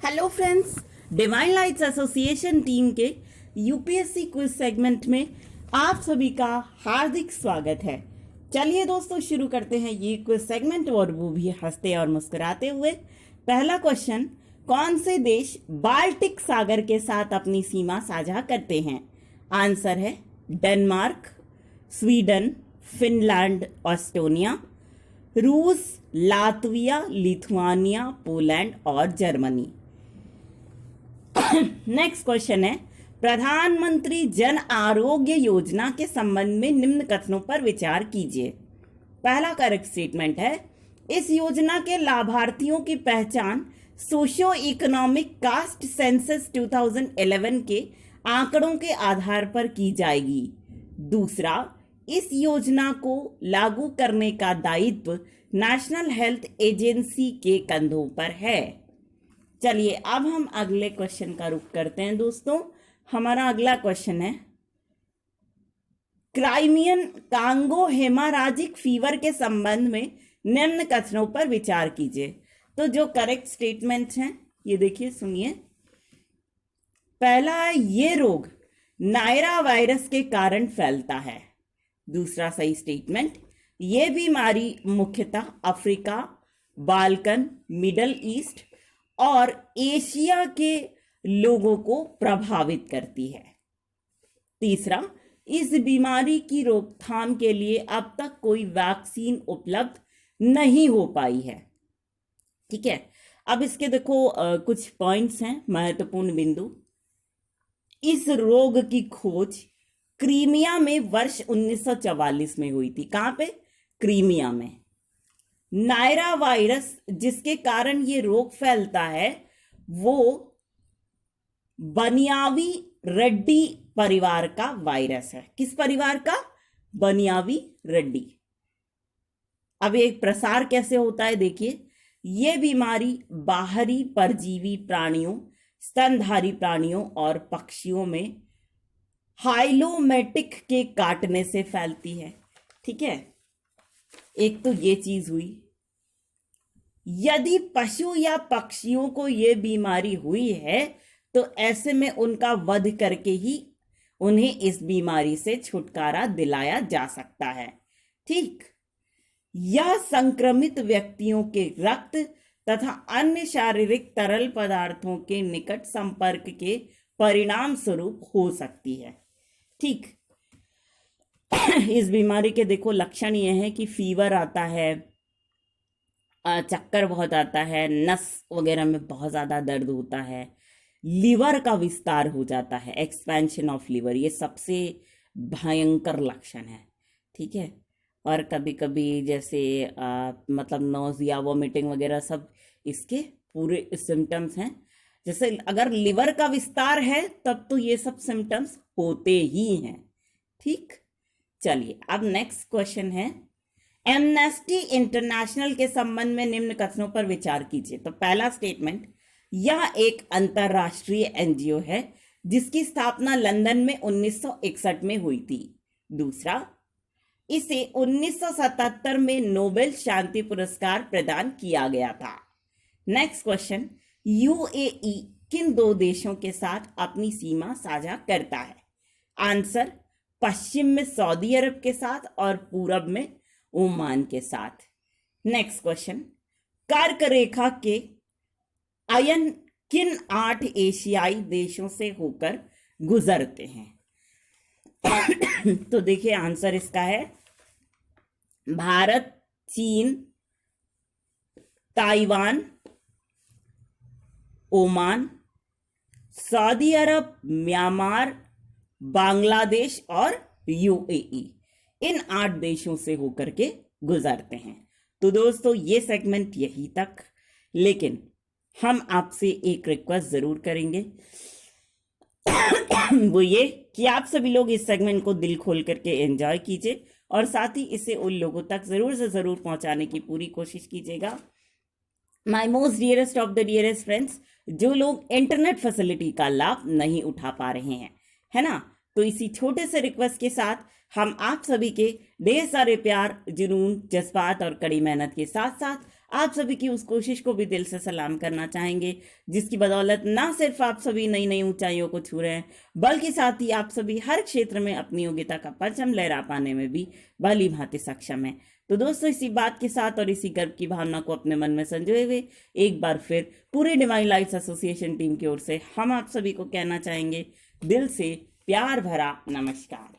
Hello friends, divine lights association team के UPSC quiz segment में आप सभी का हार्दिक स्वागत है। चलिए दोस्तों शुरू करते हैं ये क्विज सेगमेंट, और वो भी हंसते और मुस्कुराते हुए। पहला क्वेश्चन, कौन से देश बाल्टिक सागर के साथ अपनी सीमा साझा करते हैं? आंसर है डेनमार्क, स्वीडन, फिनलैंड, एस्टोनिया, रूस, लातविया, लिथुआनिया, पोलैंड और जर्मनी। नेक्स्ट क्वेश्चन है, प्रधानमंत्री जन आरोग्य योजना के संबंध में निम्न कथनों पर विचार कीजिए। पहला करेक्ट स्टेटमेंट है, इस योजना के लाभार्थियों की पहचान सोशियो इकोनॉमिक कास्ट सेंसस 2011 के आंकड़ों के आधार पर की जाएगी। दूसरा, इस योजना को लागू करने का दायित्व नेशनल हेल्थ एजेंसी के कंधों पर है। चलिए अब हम अगले क्वेश्चन का रुख करते हैं दोस्तों। हमारा अगला क्वेश्चन है, क्राइमियन कांगो हेमाराजिक फीवर के संबंध में निम्न कथनों पर विचार कीजिए। तो जो करेक्ट स्टेटमेंट हैं ये देखिए, सुनिए। पहला है, ये रोग नायरा वायरस के कारण फैलता है। दूसरा सही स्टेटमेंट, ये बीमारी मुख्यतः अफ्रीका, बाल्कन, मिडल ईस्ट और एशिया के लोगों को प्रभावित करती है। तीसरा, इस बीमारी की रोकथाम के लिए अब तक कोई वैक्सीन उपलब्ध नहीं हो पाई है। ठीक है, अब इसके देखो कुछ पॉइंट्स हैं, महत्वपूर्ण बिंदु। इस रोग की खोज क्रीमिया में वर्ष 1944 में हुई थी। कहां पे? क्रीमिया में। नायरा वायरस जिसके कारण ये रोग फैलता है वो बनियावी रेड्डी परिवार का वायरस है। किस परिवार का? बनियावी रेड्डी। अब एक प्रसार कैसे होता है देखिए, ये बीमारी बाहरी परजीवी प्राणियों, स्तनधारी प्राणियों और पक्षियों में हाइलोमेटिक के काटने से फैलती है। ठीक है, एक तो ये चीज हुई। यदि पशु या पक्षियों को यह बीमारी हुई है तो ऐसे में उनका वध करके ही उन्हें इस बीमारी से छुटकारा दिलाया जा सकता है। ठीक, यह संक्रमित व्यक्तियों के रक्त तथा अन्य शारीरिक तरल पदार्थों के निकट संपर्क के परिणाम स्वरूप हो सकती है। ठीक, इस बीमारी के देखो लक्षण ये हैं कि फीवर आता है, चक्कर बहुत आता है, नस वगैरह में बहुत ज़्यादा दर्द होता है, लीवर का विस्तार हो जाता है, एक्सपेंशन ऑफ लीवर, ये सबसे भयंकर लक्षण है। ठीक है, और कभी कभी जैसे मतलब नोजिया, वोमिटिंग वगैरह सब इसके पूरे सिम्टम्स हैं। जैसे अगर लिवर का विस्तार है तब तो ये सब सिम्टम्स होते ही हैं। ठीक, चलिए अब नेक्स्ट क्वेश्चन है, एमनेस्टी इंटरनेशनल के संबंध में निम्न कथनों पर विचार कीजिए। तो पहला स्टेटमेंट, यह एक अंतरराष्ट्रीय एनजीओ है जिसकी स्थापना लंदन में 1961 में हुई थी। दूसरा, इसे 1977 में नोबेल शांति पुरस्कार प्रदान किया गया था। नेक्स्ट क्वेश्चन, यूएई किन दो देशों के साथ अपनी सीमा साझा करता है? आंसर, पश्चिम में सऊदी अरब के साथ और पूरब में ओमान के साथ। नेक्स्ट क्वेश्चन, कर्क रेखा के अयन किन 8 एशियाई देशों से होकर गुजरते हैं? तो देखिए आंसर इसका है भारत, चीन, ताइवान, ओमान, सऊदी अरब, म्यांमार, बांग्लादेश और यूएई। इन 8 देशों से होकर के गुजरते हैं। तो दोस्तों ये सेगमेंट यही तक, लेकिन हम आपसे एक रिक्वेस्ट जरूर करेंगे वो ये कि आप सभी लोग इस सेगमेंट को दिल खोल करके एंजॉय कीजिए और साथ ही इसे उन लोगों तक जरूर से जरूर पहुंचाने की पूरी कोशिश कीजिएगा। My most dearest of the dearest friends, जो लोग इंटरनेट फैसिलिटी का लाभ नहीं उठा पा रहे हैं, है ना, तो इसी छोटे से रिक्वेस्ट के साथ हम आप सभी के ढेर सारे प्यार, जुनून, जज्बात और कड़ी मेहनत के साथ साथ आप सभी की उस कोशिश को भी दिल से सलाम करना चाहेंगे, जिसकी बदौलत ना सिर्फ आप सभी नई नई ऊंचाइयों को छू रहे हैं, बल्कि साथ ही आप सभी हर क्षेत्र में अपनी योग्यता का परचम लहरा पाने में भी भली भांति सक्षम है। तो दोस्तों, इसी बात के साथ और इसी गर्व की भावना को अपने मन में संजोए हुए एक बार फिर पूरे डिवाइन लाइट्स एसोसिएशन टीम की ओर से हम आप सभी को कहना चाहेंगे दिल से प्यार भरा नमस्कार।